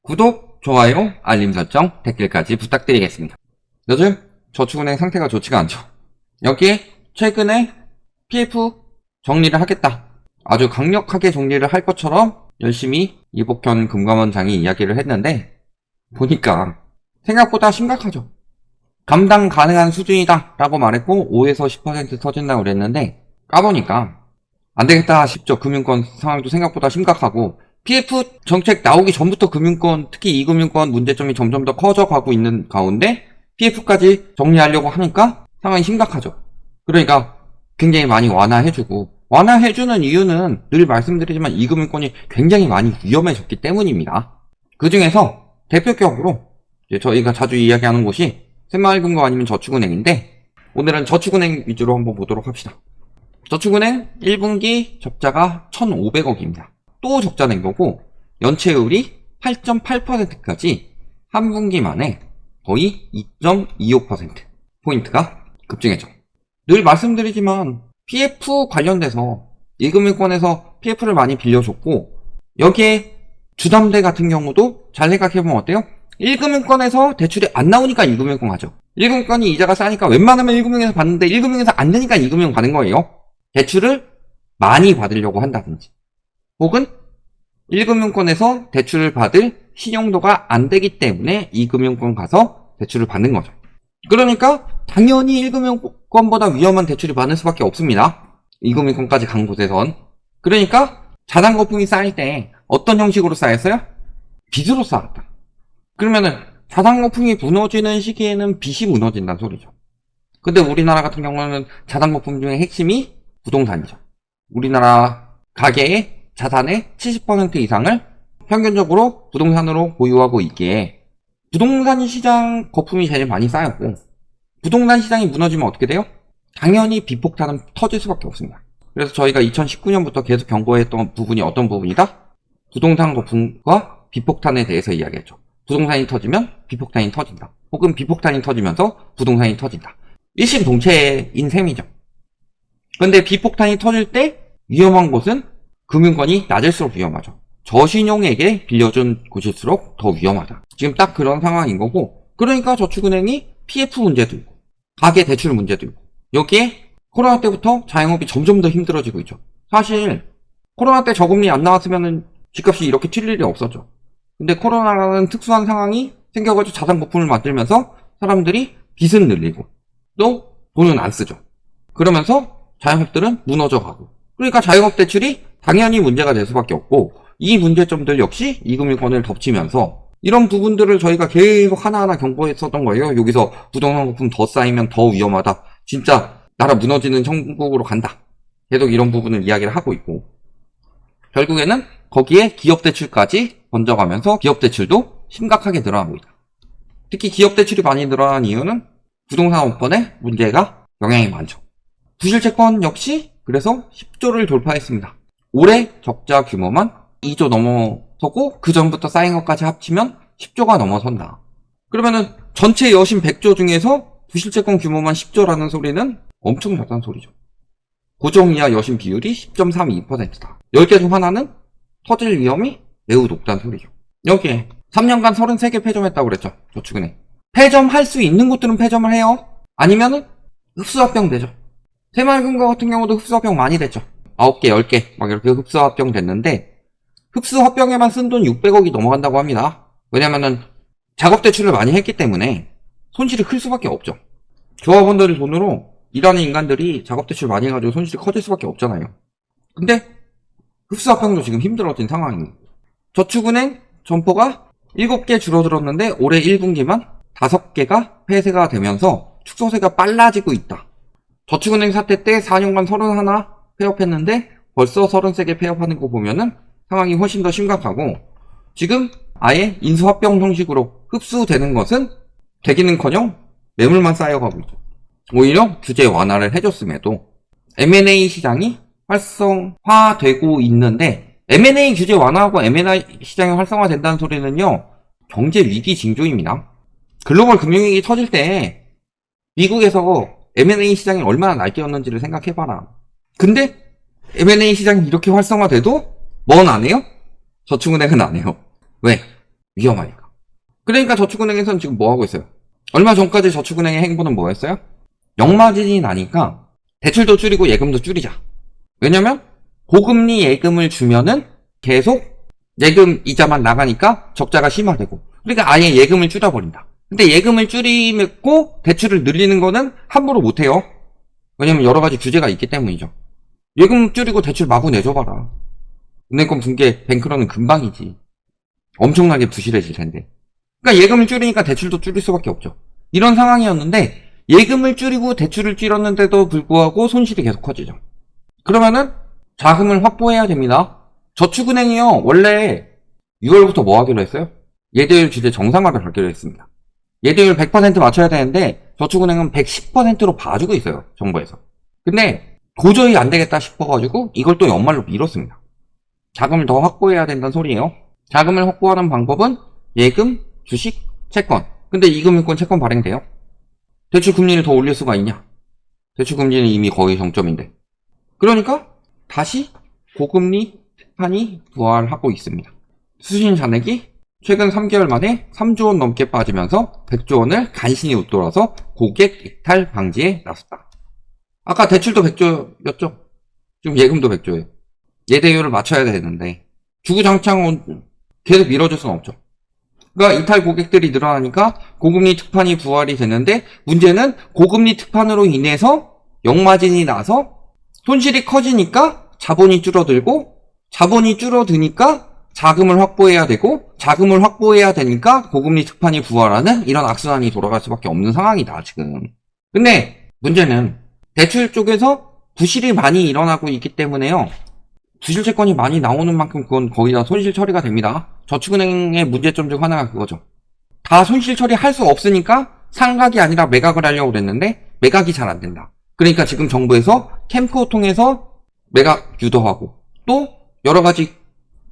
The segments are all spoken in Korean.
구독, 좋아요, 알림 설정, 댓글까지 부탁드리겠습니다. 요즘 저축은행 상태가 좋지가 않죠. 여기에 최근에 PF 정리를 하겠다. 아주 강력하게 정리를 할 것처럼 열심히 이복현 금감원장이 이야기를 했는데 보니까 생각보다 심각하죠. 감당 가능한 수준이다 라고 말했고 5에서 10% 터진다고 그랬는데 까보니까 안되겠다 싶죠. 금융권 상황도 생각보다 심각하고 PF 정책 나오기 전부터 금융권, 특히 이금융권 문제점이 점점 더 커져가고 있는 가운데 PF까지 정리하려고 하니까 상황이 심각하죠. 그러니까 굉장히 많이 완화해주는 이유는 늘 말씀드리지만 이금융권이 굉장히 많이 위험해졌기 때문입니다. 그 중에서 대표격으로 저희가 자주 이야기하는 곳이 새마을금고 아니면 저축은행인데 오늘은 저축은행 위주로 한번 보도록 합시다. 저축은행 1분기 적자가 1,500억입니다. 또 적자 낸 거고 연체율이 8.8%까지 한 분기 만에 거의 2.25%포인트가 급증했죠. 늘 말씀드리지만 PF 관련돼서 이금융권에서 PF를 많이 빌려줬고 여기에 주담대 같은 경우도 잘 생각해보면 어때요? 1금융권에서 대출이 안 나오니까 2금융권 가죠. 1금융권이 이자가 싸니까 웬만하면 1금융에서 받는데 1금융에서 안 되니까 2금융 받는 거예요. 대출을 많이 받으려고 한다든지 혹은 1금융권에서 대출을 받을 신용도가 안 되기 때문에 2금융권 가서 대출을 받는 거죠. 그러니까 당연히 1금융권보다 위험한 대출이 받을 수밖에 없습니다. 2금융권까지 간 곳에선. 그러니까 자산 거품이 쌓일 때 어떤 형식으로 쌓였어요? 빚으로 쌓았다. 그러면은 자산 거품이 무너지는 시기에는 빚이 무너진다는 소리죠. 근데 우리나라 같은 경우는 자산 거품 중에 핵심이 부동산이죠. 우리나라 가계의 자산의 70% 이상을 평균적으로 부동산으로 보유하고 있기에 부동산 시장 거품이 제일 많이 쌓였고 부동산 시장이 무너지면 어떻게 돼요? 당연히 비폭탄은 터질 수밖에 없습니다. 그래서 저희가 2019년부터 계속 경고했던 부분이 어떤 부분이다? 부동산 거품과 비폭탄에 대해서 이야기했죠. 부동산이 터지면 비폭탄이 터진다. 혹은 비폭탄이 터지면서 부동산이 터진다. 일심동체인 셈이죠. 근데 비폭탄이 터질 때 위험한 곳은 금융권이 낮을수록 위험하죠. 저신용에게 빌려준 곳일수록 더 위험하다. 지금 딱 그런 상황인 거고 그러니까 저축은행이 PF 문제도 있고 가계 대출 문제도 있고 여기에 코로나 때부터 자영업이 점점 더 힘들어지고 있죠. 사실 코로나 때 저금리 안 나왔으면 집값이 이렇게 튈 일이 없었죠. 근데 코로나라는 특수한 상황이 생겨가지고 자산 거품을 만들면서 사람들이 빚은 늘리고 또 돈은 안 쓰죠. 그러면서 자영업들은 무너져가고 그러니까 자영업 대출이 당연히 문제가 될 수밖에 없고 이 문제점들 역시 이금융권을 덮치면서 이런 부분들을 저희가 계속 하나하나 경고했었던 거예요. 여기서 부동산 거품 더 쌓이면 더 위험하다. 진짜 나라 무너지는 천국으로 간다. 계속 이런 부분을 이야기를 하고 있고 결국에는 거기에 기업 대출까지 번져가면서 기업 대출도 심각하게 늘어나고 있다. 특히 기업 대출이 많이 늘어난 이유는 부동산 업권의 문제가 영향이 많죠. 부실채권 역시 그래서 10조를 돌파했습니다. 올해 적자 규모만 2조 넘어서고 그 전부터 쌓인 것까지 합치면 10조가 넘어선다. 그러면은 전체 여신 100조 중에서 부실채권 규모만 10조라는 소리는 엄청나다는 소리죠. 고정이하 여신 비율이 10.32%다. 10개 중 하나는 터질 위험이 매우 높다는 소리죠. 여기에 3년간 33개 폐점했다고 그랬죠. 저축은행. 폐점할 수 있는 곳들은 폐점을 해요. 아니면은 흡수합병 되죠. 새마을금고 같은 경우도 흡수합병 많이 됐죠. 9개, 10개 막 이렇게 흡수합병 됐는데 흡수합병에만 쓴 돈 600억이 넘어간다고 합니다. 왜냐면은 작업대출을 많이 했기 때문에 손실이 클 수밖에 없죠. 조합원들의 돈으로 일하는 인간들이 작업대출 많이 해가지고 손실이 커질 수밖에 없잖아요. 근데 흡수합병도 지금 힘들어진 상황입니다. 저축은행 점포가 7개 줄어들었는데 올해 1분기만 5개가 폐쇄가 되면서 축소세가 빨라지고 있다. 저축은행 사태 때 4년간 31 폐업했는데 벌써 33개 폐업하는 거 보면은 상황이 훨씬 더 심각하고 지금 아예 인수합병 형식으로 흡수되는 것은 되기는커녕 매물만 쌓여가고 있죠. 오히려 규제 완화를 해줬음에도 M&A 시장이 활성화되고 있는데 M&A 규제 완화하고 M&A 시장이 활성화된다는 소리는요 경제 위기 징조입니다. 글로벌 금융위기 터질 때 미국에서 M&A 시장이 얼마나 날뛰었는지를 생각해봐라. 근데 M&A 시장이 이렇게 활성화돼도 뭔 안 해요? 저축은행은 안 해요. 왜? 위험하니까. 그러니까 저축은행에서는 지금 뭐 하고 있어요? 얼마 전까지 저축은행의 행보는 뭐였어요? 역마진이 나니까 대출도 줄이고 예금도 줄이자. 왜냐면 고금리 예금을 주면은 계속 예금 이자만 나가니까 적자가 심화되고, 그러니까 아예 예금을 줄여버린다. 근데 예금을 줄이고 대출을 늘리는 거는 함부로 못해요. 왜냐면 여러 가지 규제가 있기 때문이죠. 예금 줄이고 대출 마구 내줘봐라. 은행권 붕괴 뱅크런은 금방이지. 엄청나게 부실해질 텐데. 그러니까 예금을 줄이니까 대출도 줄일 수밖에 없죠. 이런 상황이었는데 예금을 줄이고 대출을 줄였는데도 불구하고 손실이 계속 커지죠. 그러면은 자금을 확보해야 됩니다. 저축은행이요, 원래 6월부터 뭐 하기로 했어요? 예대율 규제 정상화를 하기로 했습니다. 예대율 100% 맞춰야 되는데 저축은행은 110%로 봐주고 있어요, 정부에서. 근데 도저히 안 되겠다 싶어가지고 이걸 또 연말로 미뤘습니다. 자금을 더 확보해야 된다는 소리예요. 자금을 확보하는 방법은 예금, 주식, 채권. 근데 이금융권 채권 발행돼요? 대출 금리를 더 올릴 수가 있냐? 대출 금리는 이미 거의 정점인데. 그러니까 다시 고금리 특판이 부활하고 있습니다. 수신 잔액이 최근 3개월 만에 3조 원 넘게 빠지면서 100조 원을 간신히 웃돌아서 고객 이탈 방지에 나섰다. 아까 대출도 100조였죠? 지금 예금도 100조예요. 예대율을 맞춰야 되는데 주구장창 계속 밀어줄 수는 없죠. 그러니까 이탈 고객들이 늘어나니까 고금리 특판이 부활이 되는데, 문제는 고금리 특판으로 인해서 역마진이 나서 손실이 커지니까 자본이 줄어들고, 자본이 줄어드니까 자금을 확보해야 되고, 자금을 확보해야 되니까 고금리 특판이 부활하는 이런 악순환이 돌아갈 수밖에 없는 상황이다, 지금. 근데 문제는 대출 쪽에서 부실이 많이 일어나고 있기 때문에요. 부실채권이 많이 나오는 만큼 그건 거의 다 손실 처리가 됩니다. 저축은행의 문제점 중 하나가 그거죠. 다 손실 처리할 수 없으니까 상각이 아니라 매각을 하려고 그랬는데 매각이 잘 안 된다. 그러니까 지금 정부에서 캠프 통해서 매각 유도하고 또 여러 가지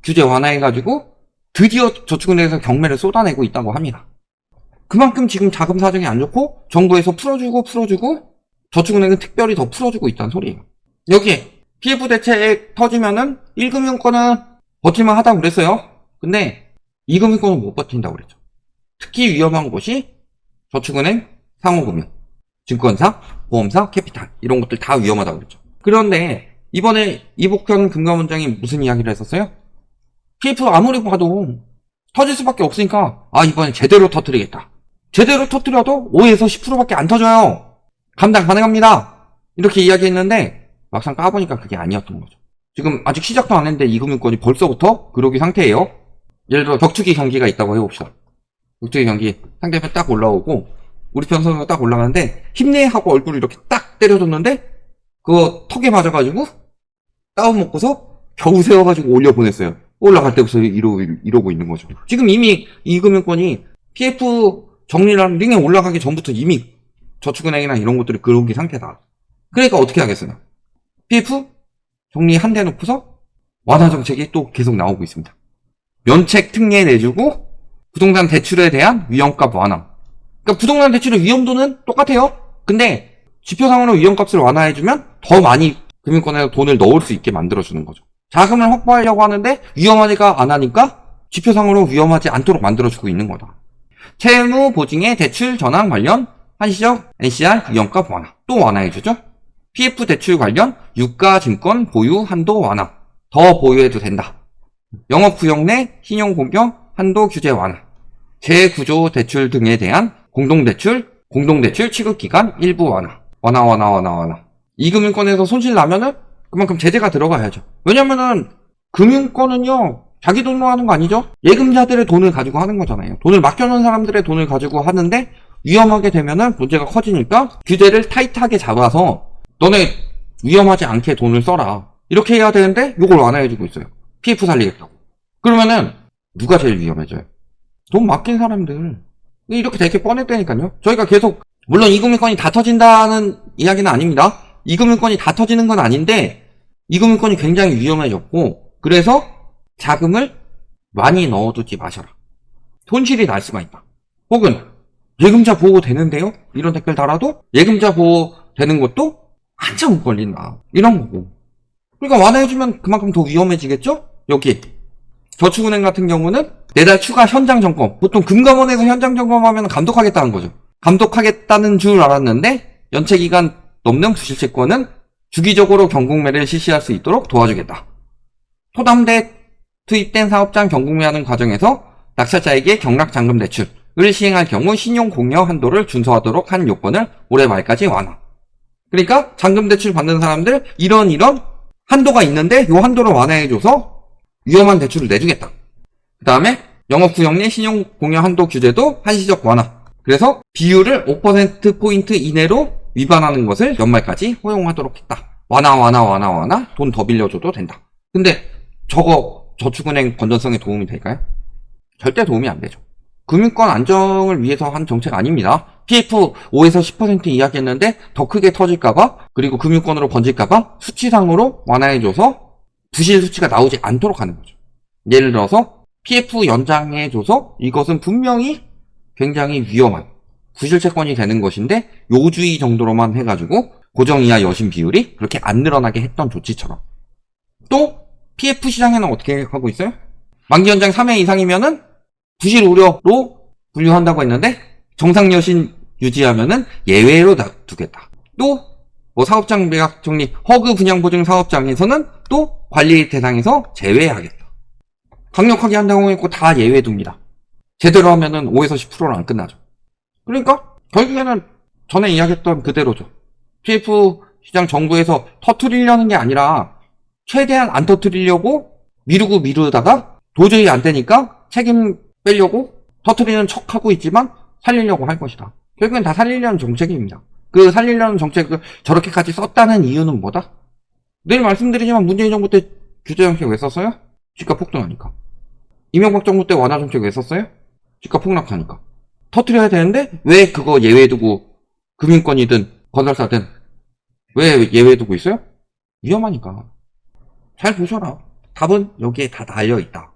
규제 완화해가지고 드디어 저축은행에서 경매를 쏟아내고 있다고 합니다. 그만큼 지금 자금 사정이 안 좋고 정부에서 풀어주고 저축은행은 특별히 더 풀어주고 있다는 소리예요. 여기에 PF 대책 터지면은 1금융권은 버틸만 하다고 그랬어요. 근데 2금융권은 못 버틴다고 그랬죠. 특히 위험한 곳이 저축은행, 상호금융, 증권사, 보험사, 캐피탈 이런 것들 다 위험하다고 그랬죠. 그런데 이번에 이복현 금감원장이 무슨 이야기를 했었어요? PF 아무리 봐도 터질 수밖에 없으니까 이번에 제대로 터뜨리겠다. 제대로 터뜨려도 5에서 10%밖에 안 터져요. 감당 가능합니다. 이렇게 이야기했는데 막상 까보니까 그게 아니었던 거죠. 지금 아직 시작도 안 했는데 이금융권이 벌써부터 그러기 상태예요. 예를 들어 격투기 경기가 있다고 해봅시다. 격투기 경기 상대편 딱 올라오고 우리 편 선수가 딱 올라가는데 힘내 하고 얼굴을 이렇게 딱 때려줬는데 그거 턱에 맞아가지고 다운 먹고서 겨우 세워가지고 올려보냈어요. 올라갈 때부터 이러고 있는 거죠. 지금 이미 이금융권이 PF 정리라는 링에 올라가기 전부터 이미 저축은행이나 이런 것들이 그러기 상태다. 그러니까 어떻게 하겠어요? PF 정리 한 대 놓고서 완화 정책이 또 계속 나오고 있습니다. 면책 특례 내주고 부동산 대출에 대한 위험값 완화. 그러니까 부동산 대출의 위험도는 똑같아요. 근데 지표상으로 위험값을 완화해주면 더 많이 금융권에 돈을 넣을 수 있게 만들어주는 거죠. 자금을 확보하려고 하는데 위험하지가 안 하니까 지표상으로 위험하지 않도록 만들어주고 있는 거다. 채무 보증의 대출 전환 관련 한시적 NCR 위험값 완화 또 완화해주죠. PF 대출 관련 유가증권 보유 한도 완화 더 보유해도 된다. 영업구역 내 신용공경 한도 규제 완화, 재구조 대출 등에 대한 공동대출 취급기간 일부 완화. 이금융권에서 손실 나면은 그만큼 제재가 들어가야죠. 왜냐면은 금융권은요 자기 돈으로 하는 거 아니죠? 예금자들의 돈을 가지고 하는 거잖아요. 돈을 맡겨놓은 사람들의 돈을 가지고 하는데 위험하게 되면은 문제가 커지니까 규제를 타이트하게 잡아서 너네 위험하지 않게 돈을 써라. 이렇게 해야 되는데 이걸 완화해주고 있어요. PF 살리겠다고. 그러면은 누가 제일 위험해져요? 돈 맡긴 사람들. 이렇게 되게 뻔했다니까요. 저희가 계속 물론 이금융권이 다 터진다는 이야기는 아닙니다. 이금융권이 다 터지는 건 아닌데 이금융권이 굉장히 위험해졌고 그래서 자금을 많이 넣어두지 마셔라. 손실이 날 수가 있다. 혹은 예금자 보호 되는데요? 이런 댓글 달아도 예금자 보호 되는 것도 한참 걸린다. 이런 거고. 그러니까 완화해주면 그만큼 더 위험해지겠죠? 여기 저축은행 같은 경우는 4달 추가 현장 점검. 보통 금감원에서 현장 점검하면 감독하겠다는 거죠. 감독하겠다는 줄 알았는데 연체기간 넘는 부실채권은 주기적으로 경국매를 실시할 수 있도록 도와주겠다. 토담대 투입된 사업장 경국매하는 과정에서 낙찰자에게 경락잔금 대출을 시행할 경우 신용공여 한도를 준수하도록 한 요건을 올해 말까지 완화. 그러니까 잔금 대출 받는 사람들 이런 한도가 있는데 이 한도를 완화해줘서 위험한 대출을 내주겠다. 그 다음에 영업구역 내 신용공여 한도 규제도 한시적 완화. 그래서 비율을 5%포인트 이내로 위반하는 것을 연말까지 허용하도록 했다. 완화. 돈 더 빌려줘도 된다. 근데 저거 저축은행 건전성에 도움이 될까요? 절대 도움이 안 되죠. 금융권 안정을 위해서 한 정책 아닙니다. PF 5에서 10% 이야기했는데 더 크게 터질까봐, 그리고 금융권으로 번질까봐 수치상으로 완화해줘서 부실 수치가 나오지 않도록 하는 거죠. 예를 들어서 PF 연장해줘서 이것은 분명히 굉장히 위험한 부실채권이 되는 것인데 요주의 정도로만 해가지고 고정이하 여신 비율이 그렇게 안 늘어나게 했던 조치처럼. 또 PF 시장에는 어떻게 하고 있어요? 만기 연장 3회 이상이면은 부실 우려로 분류한다고 했는데 정상 여신 유지하면은 예외로 놔두겠다. 또 뭐 사업장 매각 정리 허그 분양 보증 사업장에서는 또 관리 대상에서 제외하겠다. 강력하게 한다고 했고 다 예외 둡니다. 제대로 하면은 5에서 10%로 안 끝나죠. 그러니까 결국에는 전에 이야기했던 그대로죠. PF 시장 정부에서 터트리려는 게 아니라 최대한 안 터트리려고 미루다가 도저히 안 되니까 책임 빼려고 터트리는 척하고 있지만 살리려고 할 것이다. 결국엔 다 살리려는 정책입니다. 그 살리려는 정책을 저렇게까지 썼다는 이유는 뭐다? 늘 말씀드리지만 문재인 정부 때 규제 정책 왜 썼어요? 집값 폭등하니까. 이명박 정부 때 완화 정책 왜 썼어요? 집값 폭락하니까. 터트려야 되는데 왜 그거 예외 두고 금융권이든 건설사든 왜 예외 두고 있어요? 위험하니까. 잘 보셔라. 답은 여기에 다 달려있다.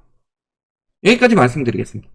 여기까지 말씀드리겠습니다.